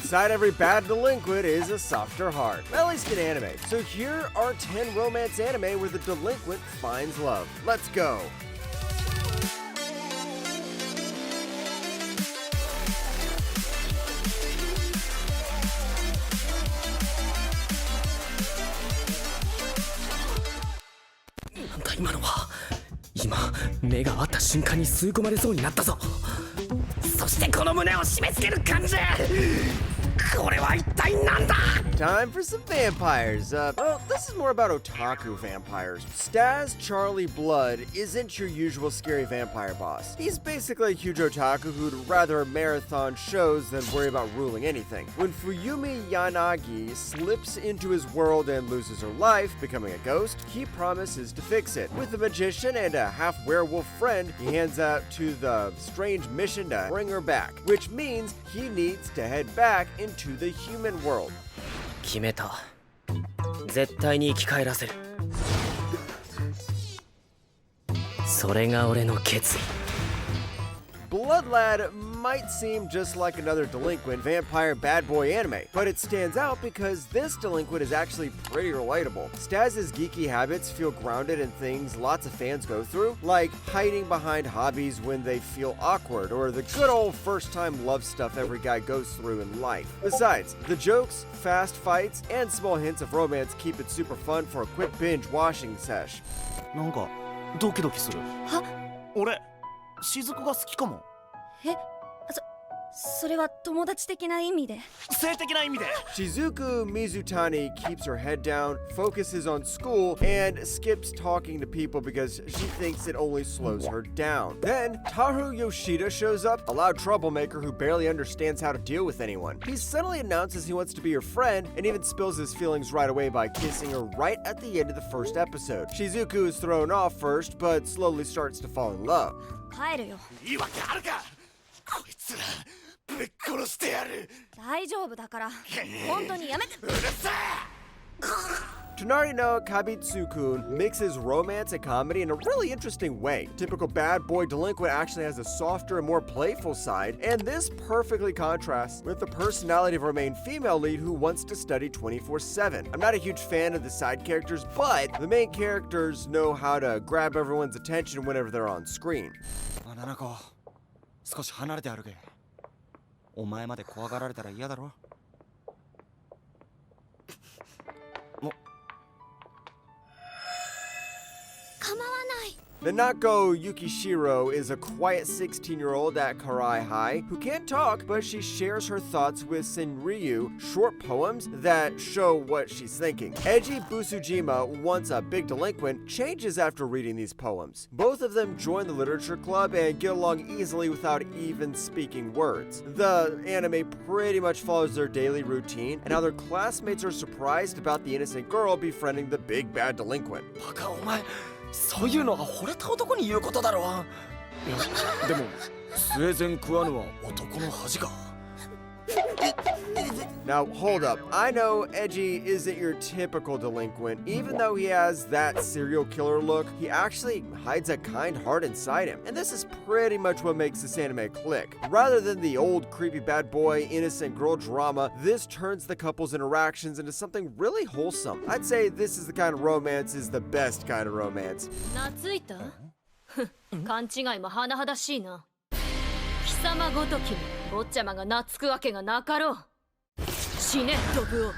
Inside every bad delinquent is a softer heart, at least in anime. So here are 10 romance anime where the delinquent finds love. Let's go! Now, 目が合った瞬間に吸い込まれそうになったぞ。そしてこの胸を締め付ける感じ。これは一体なんだ? Time for some vampires. Well, this is more about otaku vampires. Staz Charlie Blood isn't your usual scary vampire boss. He's basically a huge otaku who'd rather marathon shows than worry about ruling anything. When Fuyumi Yanagi slips into his world and loses her life, becoming a ghost, he promises to fix it. With a magician and a half-werewolf friend, he hands out to the strange mission to bring her back, which means he needs to head back into the human world. 決めた。絶対に生き返らせる。それが俺の決意。Blood Lad might seem just like another delinquent vampire bad boy anime, but it stands out because this delinquent is actually pretty relatable. Staz's geeky habits feel grounded in things lots of fans go through, like hiding behind hobbies when they feel awkward, or the good old first-time love stuff every guy goes through in life. Besides, the jokes, fast fights, and small hints of romance keep it super fun for a quick binge-watching sesh. なんかドキドキする。は？俺、雫が好きかも。え？それは友達的な意味で。性的な意味で。Shizuku Mizutani keeps her head down, focuses on school, and skips talking to people because she thinks it only slows her down. Then, Taru Yoshida shows up, a loud troublemaker who barely understands how to deal with anyone. He suddenly announces he wants to be her friend, and even spills his feelings right away by kissing her right at the end of the first episode. Shizuku is thrown off first, but slowly starts to fall in love. 帰るよ。いいわけあるか。こいつらぶっ殺してやる。大丈夫だから。本当にやめて。うるせえ。 Tonari no Kabitsukun mixes romance and comedy in a really interesting way. Typical bad boy delinquent actually has a softer and more playful side, and this perfectly contrasts with the personality of our main female lead who wants to study 24/7. I'm not a huge fan of the side characters, but the main characters know how to grab everyone's attention whenever they're on screen. 七子、少し離れて歩け。お前まで怖がられたら嫌だろ。構わない。 Nanako Yukishiro is a quiet 16-year-old at Karai High who can't talk, but she shares her thoughts with Senryu, short poems that show what she's thinking. Eiji Busujima, once a big delinquent, changes after reading these poems. Both of them join the literature club and get along easily without even speaking words. The anime pretty much follows their daily routine and how their classmates are surprised about the innocent girl befriending the big bad delinquent. バカお前。そういうのは惚れた男に言うことだろ。いや、でもスウェーデン食わぬは男の恥か。Now, hold up. I know Eiji isn't your typical delinquent. Even though he has that serial killer look, he actually hides a kind heart inside him. And this is pretty much what makes this anime click. Rather than the old creepy bad boy, innocent girl drama, this turns the couple's interactions into something really wholesome. I'd say this is the kind of romance is the best kind of romance. 懐いた？勘違いも甚だしいな。貴様ごときに坊ちゃまが懐くわけがなかろう。死ね、ドブオ。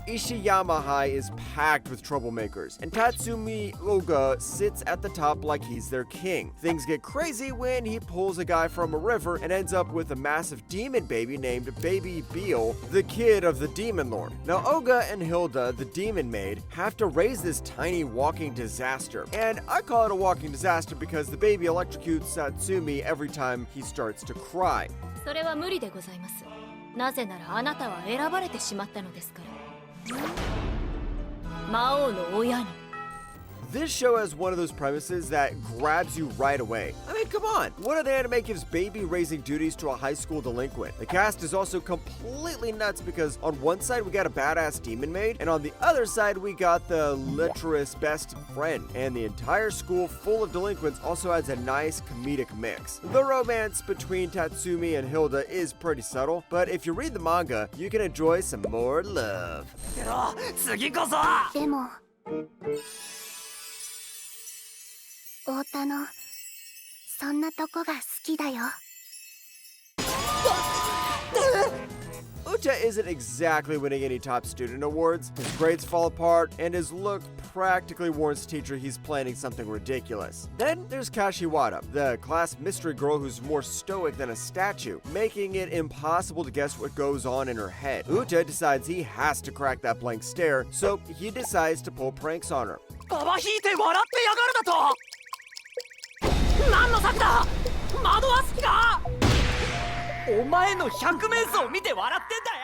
Ishiyama High is packed with troublemakers, and Tatsumi Oga sits at the top like he's their king. Things get crazy when he pulls a guy from a river and ends up with a massive demon baby named Baby Beal, the kid of the demon lord. Now Oga and Hilda, the demon maid, have to raise this tiny walking disaster. And I call it a walking disaster because the baby electrocutes Tatsumi every time he starts to cry. それは無理でございます。なぜならあなたは選ばれてしまったのですから。魔王の親に This show has one of those premises that grabs you right away. I mean, come on. One of the anime gives baby-raising duties to a high school delinquent. The cast is also completely nuts because on one side we got a badass demon maid, and on the other side we got the literous best friend. And the entire school full of delinquents also has a nice comedic mix. The romance between Tatsumi and Hilda is pretty subtle, but if you read the manga, you can enjoy some more love. 次こそでも太田のそんなとこが好きだよ。 Uta isn't exactly winning any top student awards. His grades fall apart, and his look practically warns the teacher he's planning something ridiculous. Then there's Kashiwada, the class mystery girl who's more stoic than a statue, making it impossible to guess what goes on in her head. Uta decides he has to crack that blank stare, so he decides to pull pranks on her. ババ引いて笑ってやがるだと何の策だ惑わす気かお前の百面相見て笑ってんだよ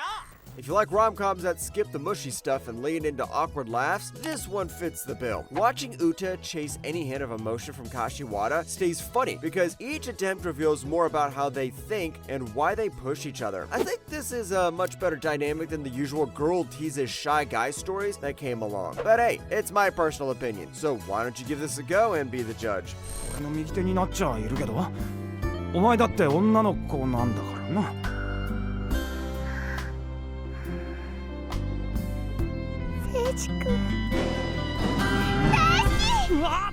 If you like rom-coms that skip the mushy stuff and lean into awkward laughs, this one fits the bill. Watching Uta chase any hint of emotion from Kashiwada stays funny because each attempt reveals more about how they think and why they push each other. I think this is a much better dynamic than the usual girl teases shy guy stories that came along. But hey, it's my personal opinion, so why don't you give this a go and be the judge? 俺の右手になっちゃいるけど、お前だって女の子なんだからな。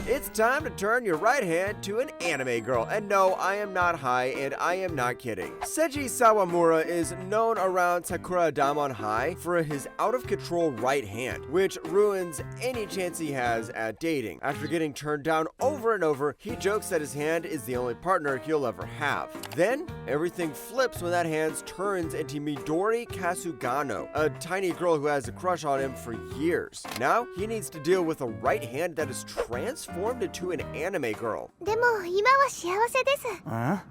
It's time to turn your right hand to an anime girl. And no, I am not high, and I am not kidding. Seiji Sawamura is known around Sakura Damon High for his out-of-control right hand, which ruins any chance he has at dating. After getting turned down over and over, he jokes that his hand is the only partner he'll ever have. Then, everything flips when that hand turns into Midori Kasugano, a tiny girl who has a crush on him for years. Now, he needs to deal with a right hand that is transformed into an anime girl. でも今は幸せです。え？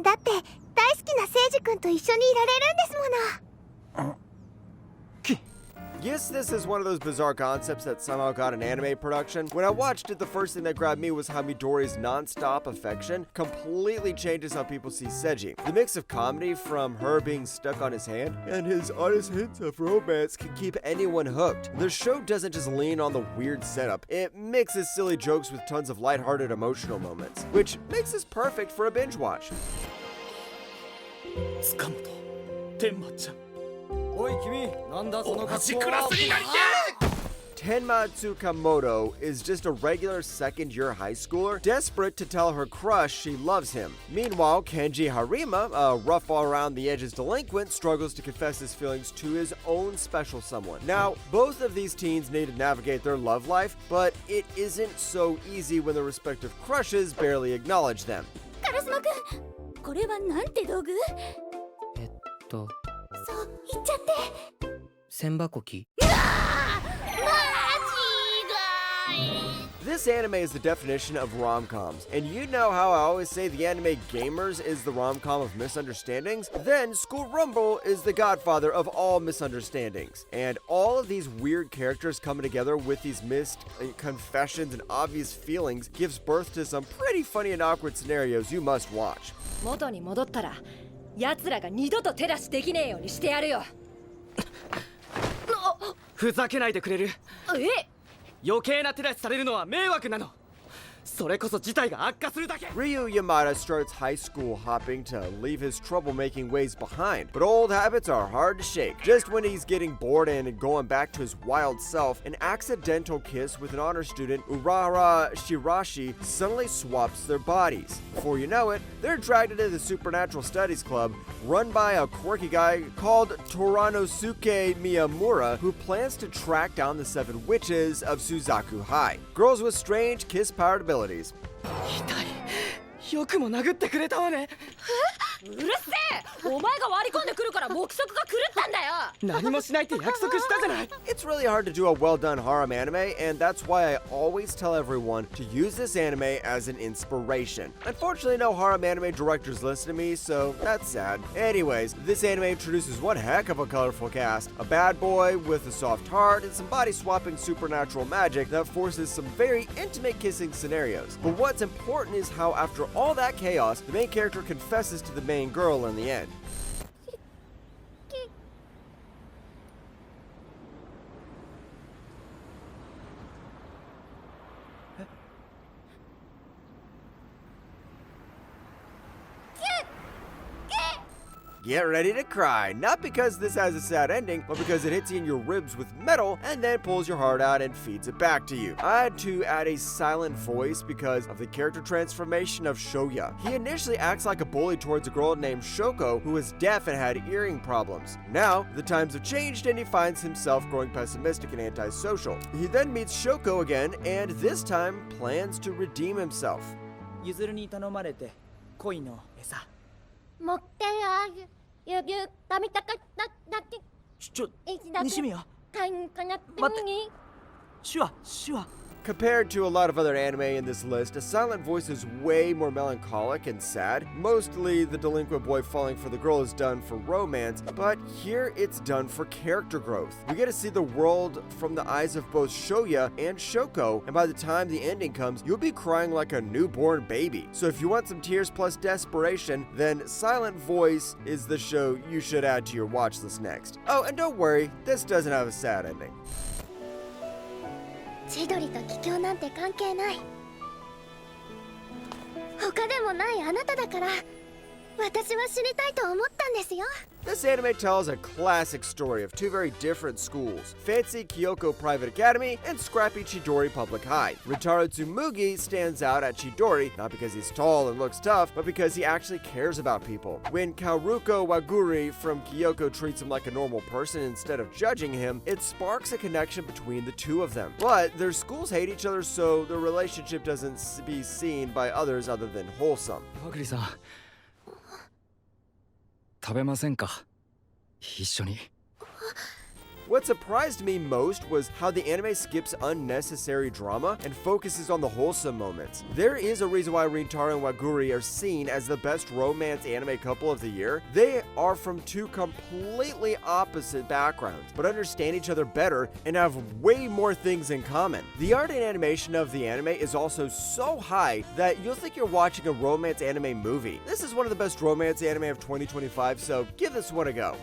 だって大好きな聖司君と一緒にいられるんですもの。 Yes, this is one of those bizarre concepts that somehow got an anime production. When I watched it, the first thing that grabbed me was how Midori's non-stop affection completely changes how people see Seiji. The mix of comedy from her being stuck on his hand and his honest hints of romance can keep anyone hooked. The show doesn't just lean on the weird setup, it mixes silly jokes with tons of lighthearted emotional moments, which makes this perfect for a binge watch. 塚本天馬ちゃんおい君なんだその同じ格好クラスになりて Tenma Tsukamoto is just a regular second-year high schooler desperate to tell her crush she loves him. Meanwhile, Kenji Harima, a rough all-around-the-edges delinquent, struggles to confess his feelings to his own special someone. Now, both of these teens need to navigate their love life, but it isn't so easy when their respective crushes barely acknowledge them. カルスマ君、これはなんて道具？そう言っちゃって。千箱機 This anime is the definition of rom-coms, and you know how I always say the anime Gamers is the rom-com of misunderstandings? Then School Rumble is the godfather of all misunderstandings. And all of these weird characters coming together with these missed confessions and obvious feelings gives birth to some pretty funny and awkward scenarios you must watch. 元に戻ったら奴らが二度と手出しできねえようにしてやるよ。ふざけないでくれるえ？余計な手出しされるのは迷惑なのそれこそ事態が悪化するだけ Ryu Yamada starts high school hopping to leave his troublemaking ways behind, but old habits are hard to shake. Just when he's getting bored and going back to his wild self, an accidental kiss with an honor student, Urara Shirashi, suddenly swaps their bodies. Before you know it, they're dragged into the Supernatural Studies Club, run by a quirky guy called Toranosuke Miyamura, who plans to track down the 7 witches of Suzaku High. Girls with strange kiss-powered abilities. 痛いよくも殴ってくれたわねうるせえ、お前が割り込んでくるから目測が狂ったんだよ。何もしないって約束したじゃない。 It's really hard to do a well-done harem anime, and that's why I always tell everyone to use this anime as an inspiration. Unfortunately, no harem anime directors listen to me, so that's sad. Anyways, this anime introduces one heck of a colorful cast, a bad boy with a soft heart, and some body-swapping supernatural magic that forces some very intimate kissing scenarios. But what's important is how after all that chaos, the main character confesses to the main girl in the end. Get ready to cry, not because this has a sad ending, but because it hits you in your ribs with metal and then pulls your heart out and feeds it back to you. I had to add a silent voice because of the character transformation of Shoya. He initially acts like a bully towards a girl named Shoko who was deaf and had hearing problems. Now, the times have changed and he finds himself growing pessimistic and antisocial. He then meets Shoko again and this time plans to redeem himself. ゆずるに頼まれて恋の餌。持ってゆたみたかだって西宮。かんかなって待ってに手話手話。 Compared to a lot of other anime in this list, a silent voice is way more melancholic and sad. Mostly, the delinquent boy falling for the girl is done for romance, but here it's done for character growth. We get to see the world from the eyes of both Shoya and Shoko, and by the time the ending comes, you'll be crying like a newborn baby. So if you want some tears plus desperation, then Silent Voice is the show you should add to your watch list next. Oh, and don't worry, this doesn't have a sad ending. 千鳥と桔梗なんて関係ない。他でもないあなただから私は知りたいと思ったんですよ。 This anime tells a classic story of two very different schools, Fancy Kyoko Private Academy and Scrappy Chidori Public High. Rintaro Tsumugi stands out at Chidori not because he's tall and looks tough, but because he actually cares about people. When Kaoruko Waguri from Kyoko treats him like a normal person instead of judging him, it sparks a connection between the two of them. But their schools hate each other, so their relationship doesn't be seen by others other than wholesome. わぐりさん、食べませんか？一緒に。 What surprised me most was how the anime skips unnecessary drama and focuses on the wholesome moments. There is a reason why Rintaro and Waguri are seen as the best romance anime couple of the year. They are from two completely opposite backgrounds, but understand each other better and have way more things in common. The art and animation of the anime is also so high that you'll think you're watching a romance anime movie. This is one of the best romance anime of 2025, so give this one a go.